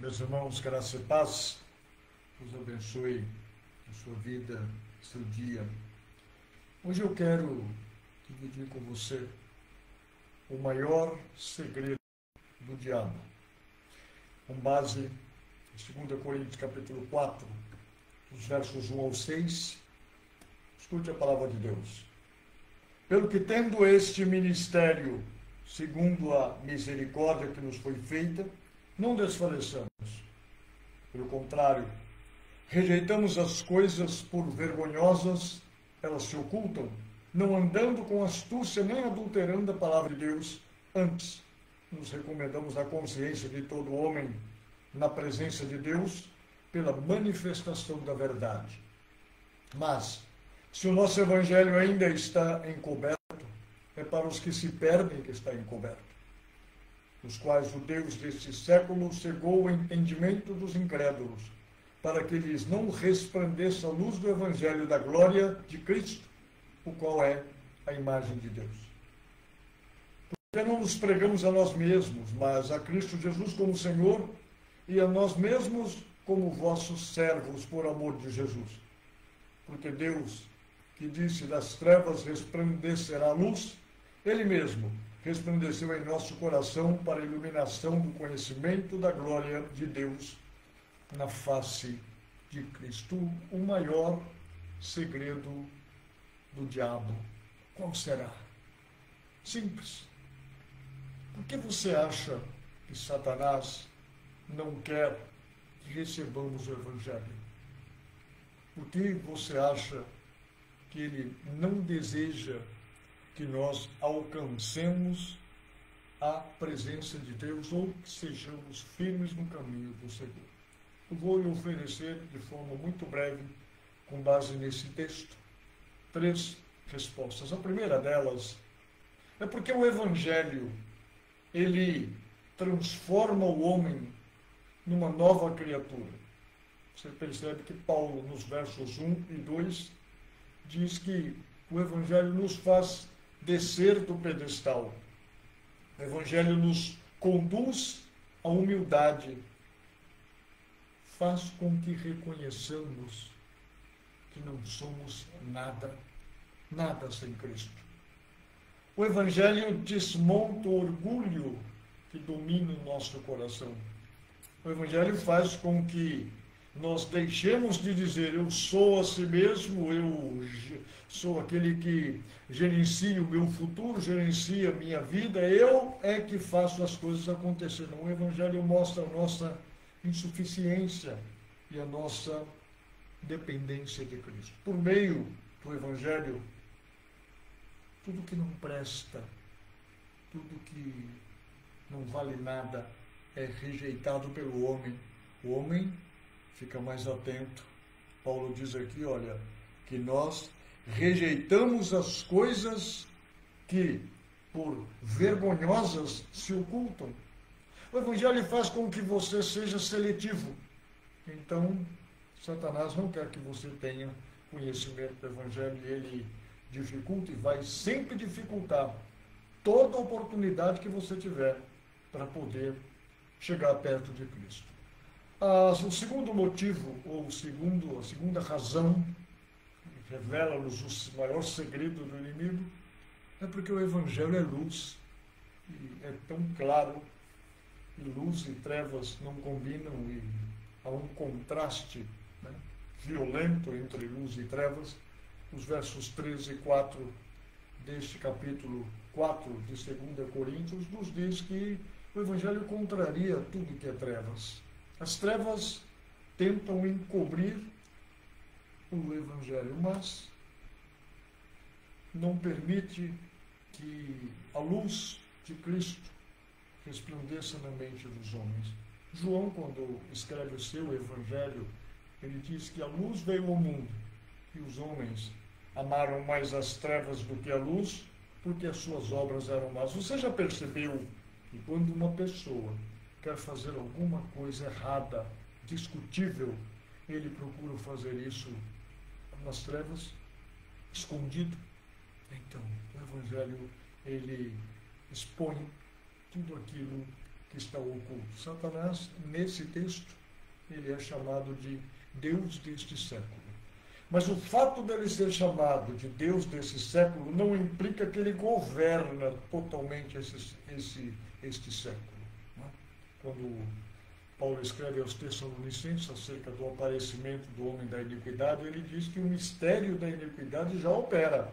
Meus irmãos, graça e paz, Deus abençoe a sua vida, seu dia. Hoje eu quero dividir com você o maior segredo do diabo, com base em 2 Coríntios capítulo 4, dos versos 1 ao 6. Escute a palavra de Deus. Pelo que tendo este ministério, segundo a misericórdia que nos foi feita, não desfaleçamos. Pelo contrário, rejeitamos as coisas por vergonhosas, elas se ocultam, não andando com astúcia nem adulterando a palavra de Deus. Antes, nos recomendamos à consciência de todo homem, na presença de Deus, pela manifestação da verdade. Mas, se o nosso evangelho ainda está encoberto, é para os que se perdem que está encoberto, nos quais o Deus deste século cegou o entendimento dos incrédulos, para que lhes não resplandeça a luz do evangelho da glória de Cristo, o qual é a imagem de Deus. Porque não nos pregamos a nós mesmos, mas a Cristo Jesus como Senhor, e a nós mesmos como vossos servos por amor de Jesus. Porque Deus, que disse das trevas resplandecerá a luz, Ele mesmo resplandeceu em nosso coração para a iluminação do conhecimento da glória de Deus na face de Cristo. O maior segredo do diabo, qual será? Simples. Por que você acha que Satanás não quer que recebamos o Evangelho? Por que você acha que ele não deseja que nós alcancemos a presença de Deus ou que sejamos firmes no caminho do Senhor? Eu vou lhe oferecer de forma muito breve, com base nesse texto, 3 respostas. A primeira delas é porque o Evangelho, ele transforma o homem numa nova criatura. Você percebe que Paulo, nos versos 1 e 2, diz que o Evangelho nos faz descer do pedestal. O Evangelho nos conduz à humildade. Faz com que reconheçamos que não somos nada, nada sem Cristo. O Evangelho desmonta o orgulho que domina o nosso coração. O Evangelho faz com que nós deixemos de dizer eu sou a si mesmo, eu sou aquele que gerencia o meu futuro, gerencia a minha vida, eu é que faço as coisas acontecerem. O Evangelho mostra a nossa insuficiência e a nossa dependência de Cristo. Por meio do Evangelho, tudo que não presta, tudo que não vale nada é rejeitado pelo homem. O homem fica mais atento. Paulo diz aqui, olha, que nós rejeitamos as coisas que, por vergonhosas, se ocultam. O Evangelho faz com que você seja seletivo. Então, Satanás não quer que você tenha conhecimento do Evangelho, e ele dificulta e vai sempre dificultar toda a oportunidade que você tiver para poder chegar perto de Cristo. O segundo motivo, ou a segunda razão, que revela-nos o maior segredo do inimigo, é porque o Evangelho é luz, e é tão claro, e luz e trevas não combinam, e há um contraste, né, violento entre luz e trevas. Os versos 13 e 4 deste capítulo 4 de 2 Coríntios nos diz que o Evangelho contraria tudo que é trevas. As trevas tentam encobrir o Evangelho, mas não permite que a luz de Cristo resplandeça na mente dos homens. João, quando escreve o seu Evangelho, ele diz que a luz veio ao mundo e os homens amaram mais as trevas do que a luz, porque as suas obras eram más. Você já percebeu que quando uma pessoa quer fazer alguma coisa errada, discutível, ele procura fazer isso nas trevas, escondido? Então, o Evangelho, ele expõe tudo aquilo que está oculto. Satanás, nesse texto, ele é chamado de Deus deste século. Mas o fato dele ser chamado de Deus desse século não implica que ele governa totalmente este século. Quando Paulo escreve aos Tessalonicenses acerca do aparecimento do homem da iniquidade, ele diz que o mistério da iniquidade já opera,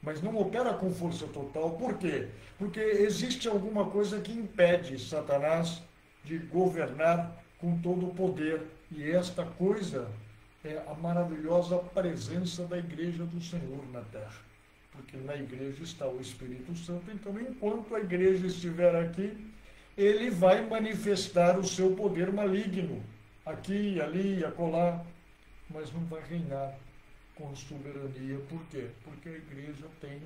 mas não opera com força total. Por quê? Porque existe alguma coisa que impede Satanás de governar com todo o poder, e esta coisa é a maravilhosa presença da Igreja do Senhor na terra. Porque na Igreja está o Espírito Santo, então enquanto a Igreja estiver aqui, ele vai manifestar o seu poder maligno, aqui, ali, acolá, mas não vai reinar com soberania. Por quê? Porque a Igreja tem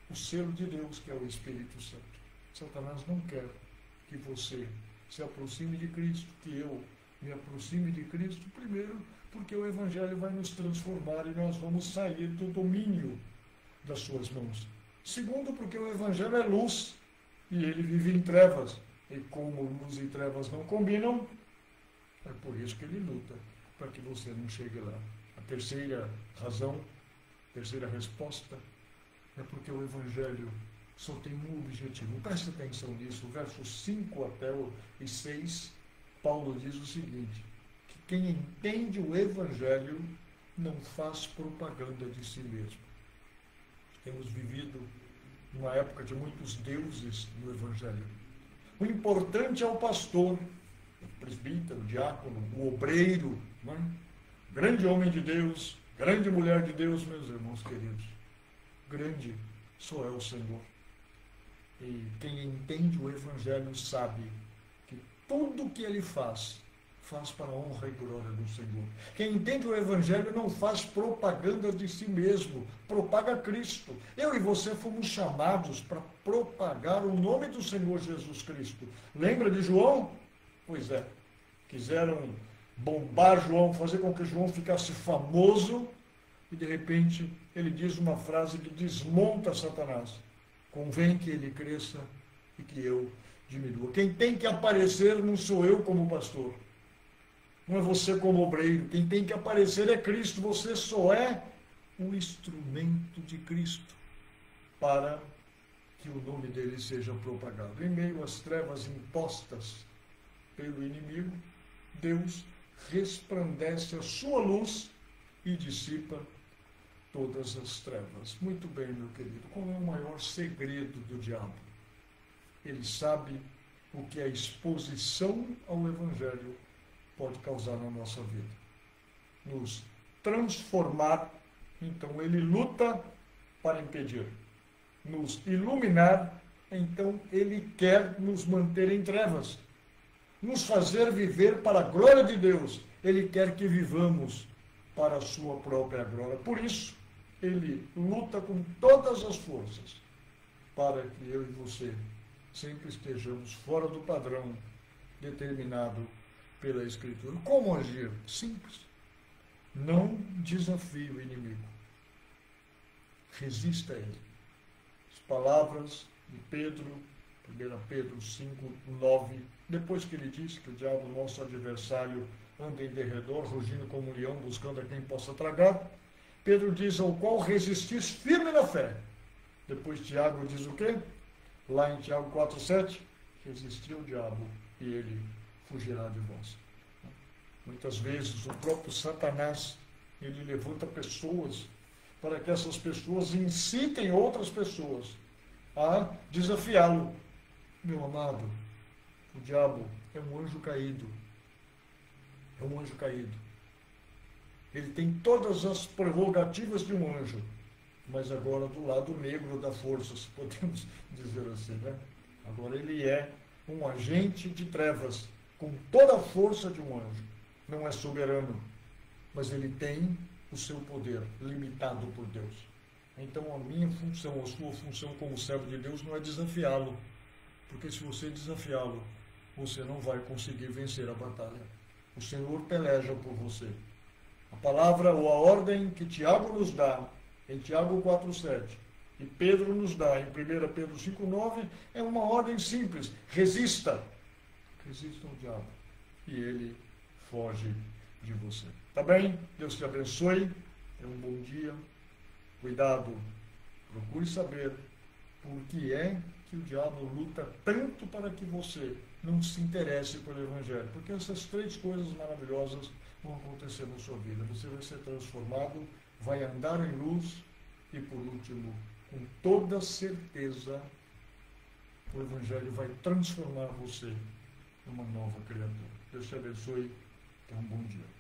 o selo de Deus, que é o Espírito Santo. Satanás não quer que você se aproxime de Cristo, que eu me aproxime de Cristo, primeiro, porque o Evangelho vai nos transformar e nós vamos sair do domínio das suas mãos. Segundo, porque o Evangelho é luz e ele vive em trevas. E como luz e trevas não combinam, é por isso que ele luta, para que você não chegue lá. A terceira razão, terceira resposta, é porque o Evangelho só tem um objetivo. Preste atenção nisso, versos 5 até o 6, Paulo diz o seguinte, que quem entende o Evangelho não faz propaganda de si mesmo. Temos vivido uma época de muitos deuses no Evangelho. O importante é o pastor, o presbítero, o diácono, o obreiro, não é? Grande homem de Deus, grande mulher de Deus, meus irmãos queridos. Grande só é o Senhor. E quem entende o Evangelho sabe que tudo o que ele faz para a honra e glória do Senhor. Quem entende o Evangelho não faz propaganda de si mesmo, propaga Cristo. Eu e você fomos chamados para propagar o nome do Senhor Jesus Cristo. Lembra de João? Pois é, quiseram bombar João, fazer com que João ficasse famoso, e de repente ele diz uma frase que desmonta Satanás. Convém que ele cresça e que eu diminua. Quem tem que aparecer não sou eu como pastor. Não é você como obreiro. Quem tem que aparecer é Cristo. Você só é um instrumento de Cristo para que o nome dele seja propagado. Em meio às trevas impostas pelo inimigo, Deus resplandece a sua luz e dissipa todas as trevas. Muito bem, meu querido. Qual é o maior segredo do diabo? Ele sabe o que a exposição ao Evangelho pode causar na nossa vida. Nos transformar, então ele luta para impedir. Nos iluminar, então ele quer nos manter em trevas. Nos fazer viver para a glória de Deus. Ele quer que vivamos para a sua própria glória. Por isso, ele luta com todas as forças para que eu e você sempre estejamos fora do padrão determinado pela Escritura. Como agir? Simples. Não desafie o inimigo. Resista a ele. As palavras de Pedro, 1 Pedro 5, 9, depois que ele disse que o diabo, nosso adversário, anda em derredor, rugindo como um leão, buscando a quem possa tragar, Pedro diz, ao qual resistis firme na fé. Depois Tiago diz o quê? Lá em Tiago 4, 7, resistir ao diabo e ele fugirá de vós. Muitas vezes o próprio Satanás, ele levanta pessoas para que essas pessoas incitem outras pessoas a desafiá-lo. Meu amado, o diabo é um anjo caído. É um anjo caído. Ele tem todas as prerrogativas de um anjo, mas agora do lado negro da força, se podemos dizer assim, né? Agora ele é um agente de trevas, com toda a força de um anjo. Não é soberano, mas ele tem o seu poder limitado por Deus. Então a minha função, a sua função como servo de Deus não é desafiá-lo, porque se você desafiá-lo, você não vai conseguir vencer a batalha. O Senhor peleja por você. A palavra ou a ordem que Tiago nos dá em Tiago 4,7 e Pedro nos dá em 1 Pedro 5,9 é uma ordem simples. Resista. resistam ao diabo e ele foge de você. Tá bem? Deus te abençoe. Tenha um bom dia. Cuidado. Procure saber por que é que o diabo luta tanto para que você não se interesse pelo Evangelho. Porque essas 3 coisas maravilhosas vão acontecer na sua vida. Você vai ser transformado, vai andar em luz e, por último, com toda certeza, o Evangelho vai transformar você numa nova criatura. Deus te abençoe. Tenha um bom dia.